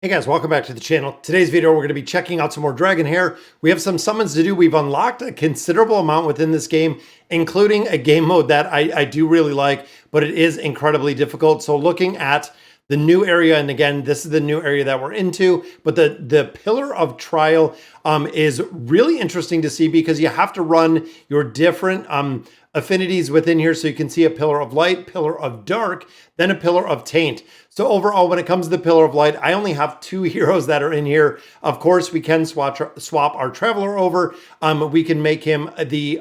Hey guys, welcome back to the channel. Today's video, we're going to be checking out some more Dragonheir. We have some summons to do. We've unlocked a considerable amount within this game, including a game mode that I do really like, but it is incredibly difficult. So looking at the new area, and again, this is the new area that we're into, but the Pillar of Trial is really interesting to see because you have to run your different affinities within here. So you can see a Pillar of Light, Pillar of Dark, then a Pillar of Taint. So overall, when it comes to the Pillar of Light, I only have 2 heroes that are in here. Of course, we can swap our Traveler over. We can make him the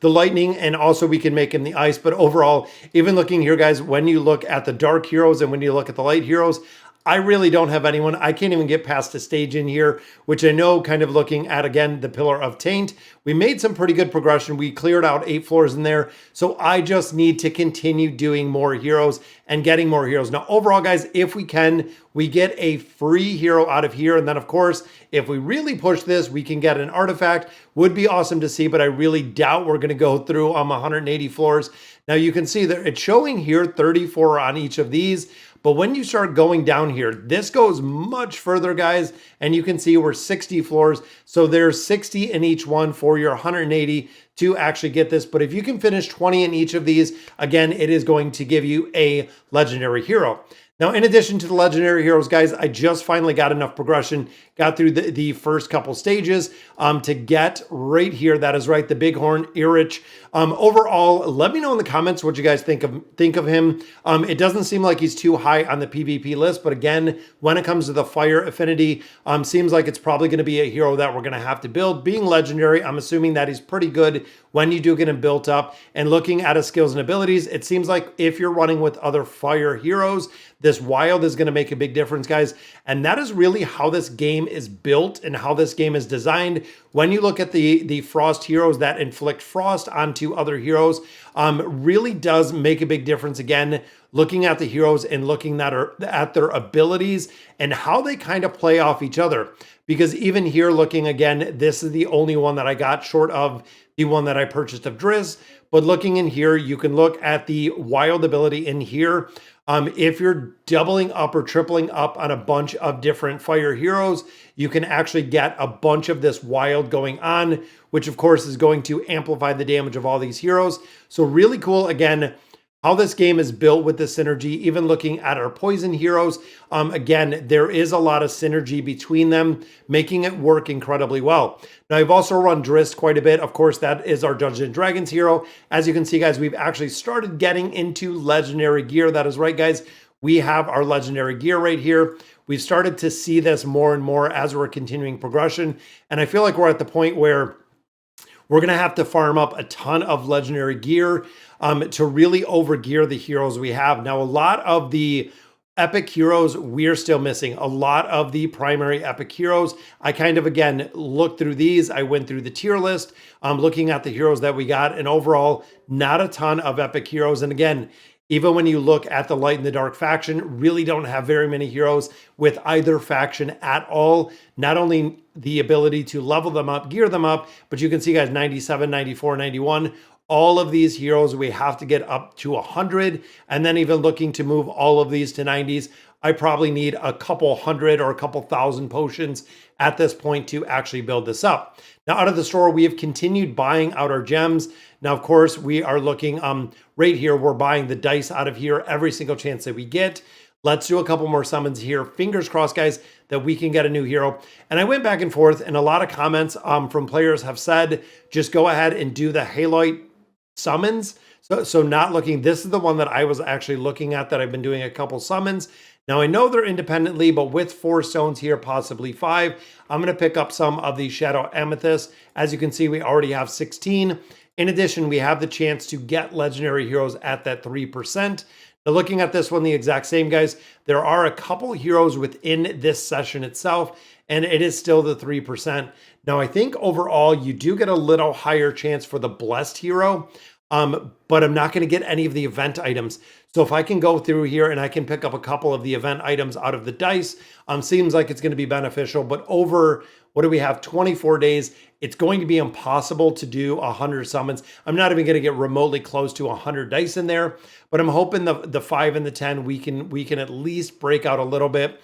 lightning, and also we can make him the ice. But overall, even looking here, guys, when you look at the dark heroes and when you look at the light heroes, I really don't have anyone. I can't even get past a stage in here, which I know, kind of looking at, again, the Pillar of Taint. We made some pretty good progression. We cleared out 8 floors in there. So I just need to continue doing more heroes and getting more heroes. Now, overall, guys, if we can, we get a free hero out of here. And then, of course, if we really push this, we can get an artifact. Would be awesome to see, but I really doubt we're going to go through 180 floors. Now, you can see that it's showing here 34 on each of these. But when you start going down here, this goes much further, guys. And you can see we're 60 floors. So there's 60 in each one for your 180 to actually get this. But if you can finish 20 in each of these, again, it is going to give you a legendary hero. Now, in addition to the legendary heroes, guys, I just finally got enough progression, got through the first couple stages to get right here. That is right, the Bighorn Errich. Overall, let me know in the comments what you guys think of him. It doesn't seem like he's too high on the PvP list, but again, when it comes to the fire affinity, seems like it's probably going to be a hero that we're going to have to build. Being legendary, I'm assuming that he's pretty good when you do get him built up. And looking at his skills and abilities, it seems like if you're running with other fire heroes, this wild is going to make a big difference, guys. And that is really how this game is built and how this game is designed. When you look at the frost heroes that inflict frost onto other heroes, really does make a big difference. Again, looking at the heroes and looking at their abilities and how they kind of play off each other. Because even here, looking again, this is the only one that I got short of the one that I purchased of Driz. But looking in here, you can look at the wild ability in here. If you're doubling up or tripling up on a bunch of different fire heroes, you can actually get a bunch of this wild going on, which of course is going to amplify the damage of all these heroes. So really cool, again, how this game is built with the synergy. Even looking at our poison heroes, again, there is a lot of synergy between them, making it work incredibly well. Now, I've also run Driz quite a bit. Of course, that is our Dungeons and Dragons hero. As you can see, guys, we've actually started getting into legendary gear. That is right, guys. We have our legendary gear right here. We've started to see this more and more as we're continuing progression. And I feel like we're at the point where we're going to have to farm up a ton of legendary gear to really overgear the heroes we have. Now, a lot of the epic heroes we're still missing. A lot of the primary epic heroes. I kind of, again, looked through these. I went through the tier list, looking at the heroes that we got. And overall, not a ton of epic heroes. And again, even when you look at the light and the dark faction, really don't have very many heroes with either faction at all. Not only the ability to level them up, gear them up, but you can see, guys, 97, 94, 91. All of these heroes, we have to get up to 100. And then even looking to move all of these to 90s, I probably need a couple hundred or a couple thousand potions at this point to actually build this up. Now, out of the store, we have continued buying out our gems. Now, of course, we are looking right here. We're buying the dice out of here every single chance that we get. Let's do a couple more summons here. Fingers crossed, guys, that we can get a new hero. And I went back and forth, and a lot of comments from players have said, just go ahead and do the halite summons. So not looking, this is the one that I was actually looking at, that I've been doing a couple summons. Now, I know they're independently, but with 4 stones here, possibly 5, I'm going to pick up some of the Shadow Amethyst. As you can see, we already have 16. In addition, we have the chance to get legendary heroes at that 3%. Now, looking at this one, the exact same, guys, there are a couple heroes within this session itself, and it is still the 3%. Now, I think overall, you do get a little higher chance for the Blessed hero, but I'm not going to get any of the event items. So if I can go through here and I can pick up a couple of the event items out of the dice, seems like it's going to be beneficial. But over, what do we have, 24 days, it's going to be impossible to do 100 summons. I'm not even going to get remotely close to 100 dice in there, but I'm hoping the 5 and the 10, we can at least break out a little bit.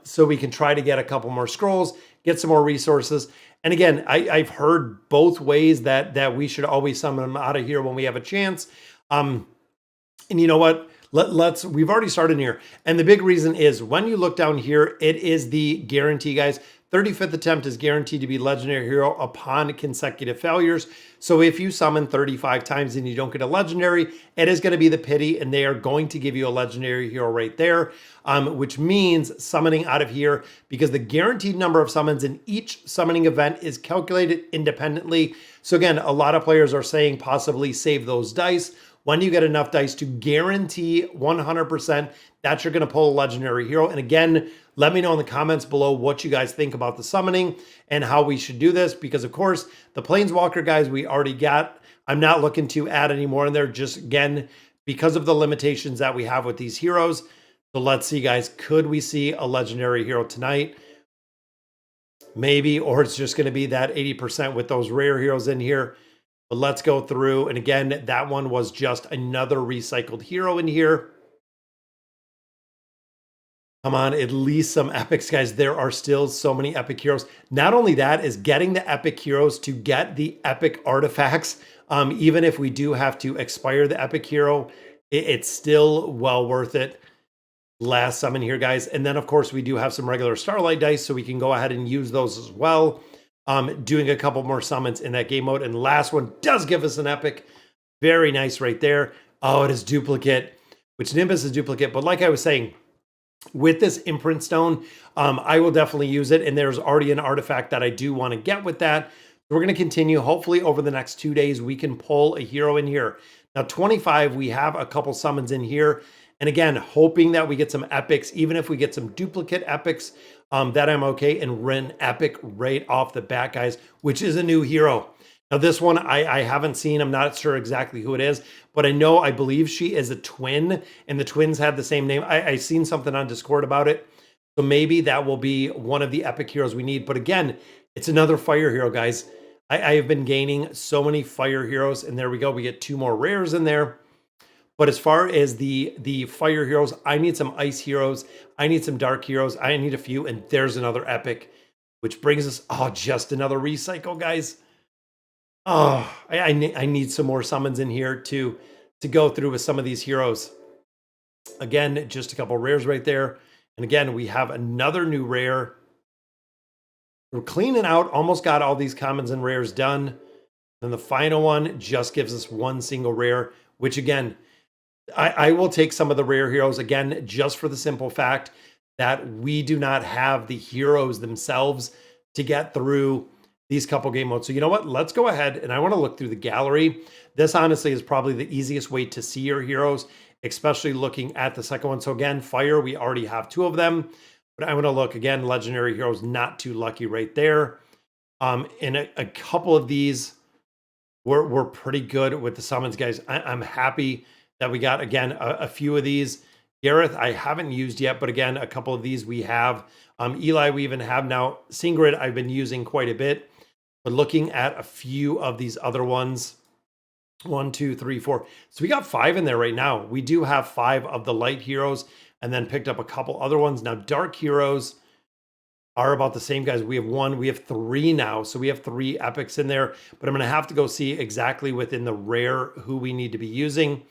So we can try to get a couple more scrolls, get some more resources. And again, I've heard both ways that we should always summon them out of here when we have a chance. And you know what? We've already started here. And the big reason is when you look down here, it is the guarantee, guys. 35th attempt is guaranteed to be legendary hero upon consecutive failures. So if you summon 35 times and you don't get a legendary, it is going to be the pity, and they are going to give you a legendary hero right there, which means summoning out of here, because the guaranteed number of summons in each summoning event is calculated independently. So again, a lot of players are saying possibly save those dice when you get enough dice to guarantee 100% that you're going to pull a legendary hero. And again, let me know in the comments below what you guys think about the summoning and how we should do this, because of course the Planeswalker guys we already got. I'm not looking to add any more in there, just again, because of the limitations that we have with these heroes. So let's see, guys, could we see a legendary hero tonight? Maybe, or it's just going to be that 80% with those rare heroes in here. But let's go through. And again, that one was just another recycled hero in here. Come on, at least some epics, guys. There are still so many epic heroes. Not only that, is getting the epic heroes to get the epic artifacts. Even if we do have to expire the epic hero, it's still well worth it. Last summon here, guys. And then, of course, we do have some regular Starlight dice, so we can go ahead and use those as well. Doing a couple more summons in that game mode. And the last one does give us an epic. Very nice right there. Oh, it is duplicate, which Nimbus is duplicate. But like I was saying, with this imprint stone, I will definitely use it. And there's already an artifact that I do want to get with that. We're going to continue. Hopefully over the next 2 days, we can pull a hero in here. Now, 25, we have a couple summons in here. And again, hoping that we get some epics, even if we get some duplicate epics, that I'm okay, and run epic right off the bat, guys, which is a new hero. Now, this one I haven't seen. I'm not sure exactly who it is, but I believe she is a twin, and the twins had the same name. I seen something on Discord about it. So maybe that will be one of the epic heroes we need. But again, it's another fire hero, guys. I have been gaining so many fire heroes, and there we go. We get 2 more rares in there. But as far as the fire heroes, I need some ice heroes. I need some dark heroes. I need a few, and there's another epic, which brings us, oh, just another recycle, guys. Oh, I need some more summons in here to go through with some of these heroes. Again, just a couple rares right there. And again, we have another new rare. We're cleaning out, almost got all these commons and rares done. Then the final one just gives us 1 single rare, which again, I will take some of the rare heroes, again, just for the simple fact that we do not have the heroes themselves to get through these couple game modes. So you know what? Let's go ahead, and I want to look through the gallery. This honestly is probably the easiest way to see your heroes, especially looking at the second one. So again, fire, we already have 2 of them. But I want to look, again, legendary heroes, not too lucky right there. And a couple of these were pretty good with the summons, guys. I'm happy that we got, again, a few of these. Gareth, I haven't used yet, but again, a couple of these we have. Eli, we even have now. Singrid, I've been using quite a bit. But looking at a few of these other ones, 1, 2, 3, 4. So we got 5 in there right now. We do have 5 of the light heroes, and then picked up a couple other ones. Now, dark heroes are about the same, guys. We have 1, we have 3 now. So we have 3 epics in there, but I'm going to have to go see exactly within the rare who we need to be using.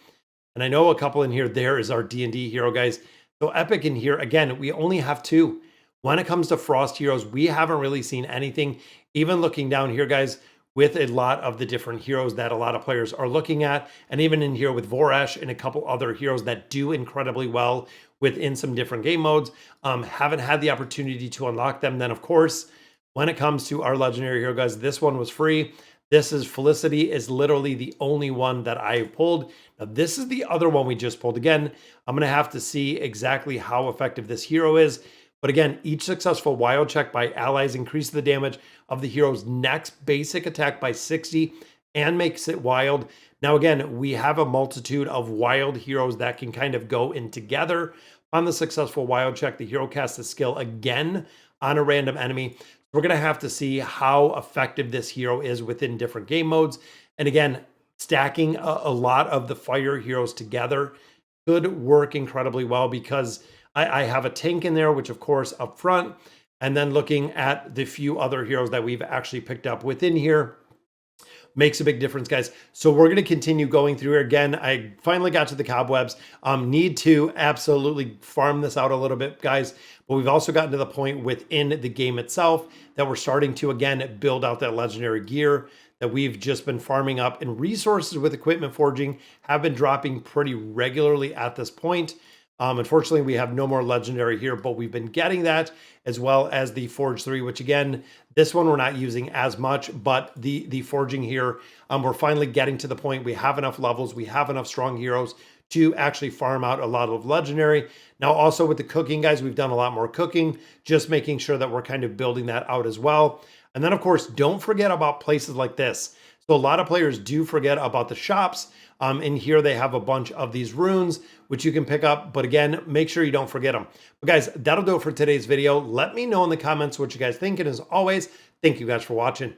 And I know a couple in here. There is our D&D hero, guys. So epic in here, again, we only have 2. When it comes to frost heroes, we haven't really seen anything. Even looking down here, guys, with a lot of the different heroes that a lot of players are looking at, and even in here with Vorash and a couple other heroes that do incredibly well within some different game modes, haven't had the opportunity to unlock them. Then, of course, when it comes to our legendary hero, guys, this one was free. This is Felicity, is literally the only one that I pulled. Now, this is the other one we just pulled. Again, I'm going to have to see exactly how effective this hero is. But again, each successful wild check by allies increases the damage of the hero's next basic attack by 60 and makes it wild. Now, again, we have a multitude of wild heroes that can kind of go in together. On the successful wild check, the hero casts a skill again on a random enemy. We're going to have to see how effective this hero is within different game modes. And again, stacking a lot of the fire heroes together could work incredibly well, because I have a tank in there, which of course up front, and then looking at the few other heroes that we've actually picked up within here makes a big difference, guys. So we're going to continue going through here. Again, I finally got to the cobwebs. Need to absolutely farm this out a little bit, guys. But we've also gotten to the point within the game itself that we're starting to, again, build out that legendary gear that we've just been farming up. And resources with equipment forging have been dropping pretty regularly at this point. Unfortunately, we have no more legendary here, but we've been getting that, as well as the Forge 3, which again, this one we're not using as much, but the forging here, we're finally getting to the point we have enough levels, we have enough strong heroes to actually farm out a lot of legendary. Now, also with the cooking, guys, we've done a lot more cooking, just making sure that we're kind of building that out as well. And then, of course, don't forget about places like this. So a lot of players do forget about the shops. In here, they have a bunch of these runes, which you can pick up. But again, make sure you don't forget them. But guys, that'll do it for today's video. Let me know in the comments what you guys think. And as always, thank you guys for watching.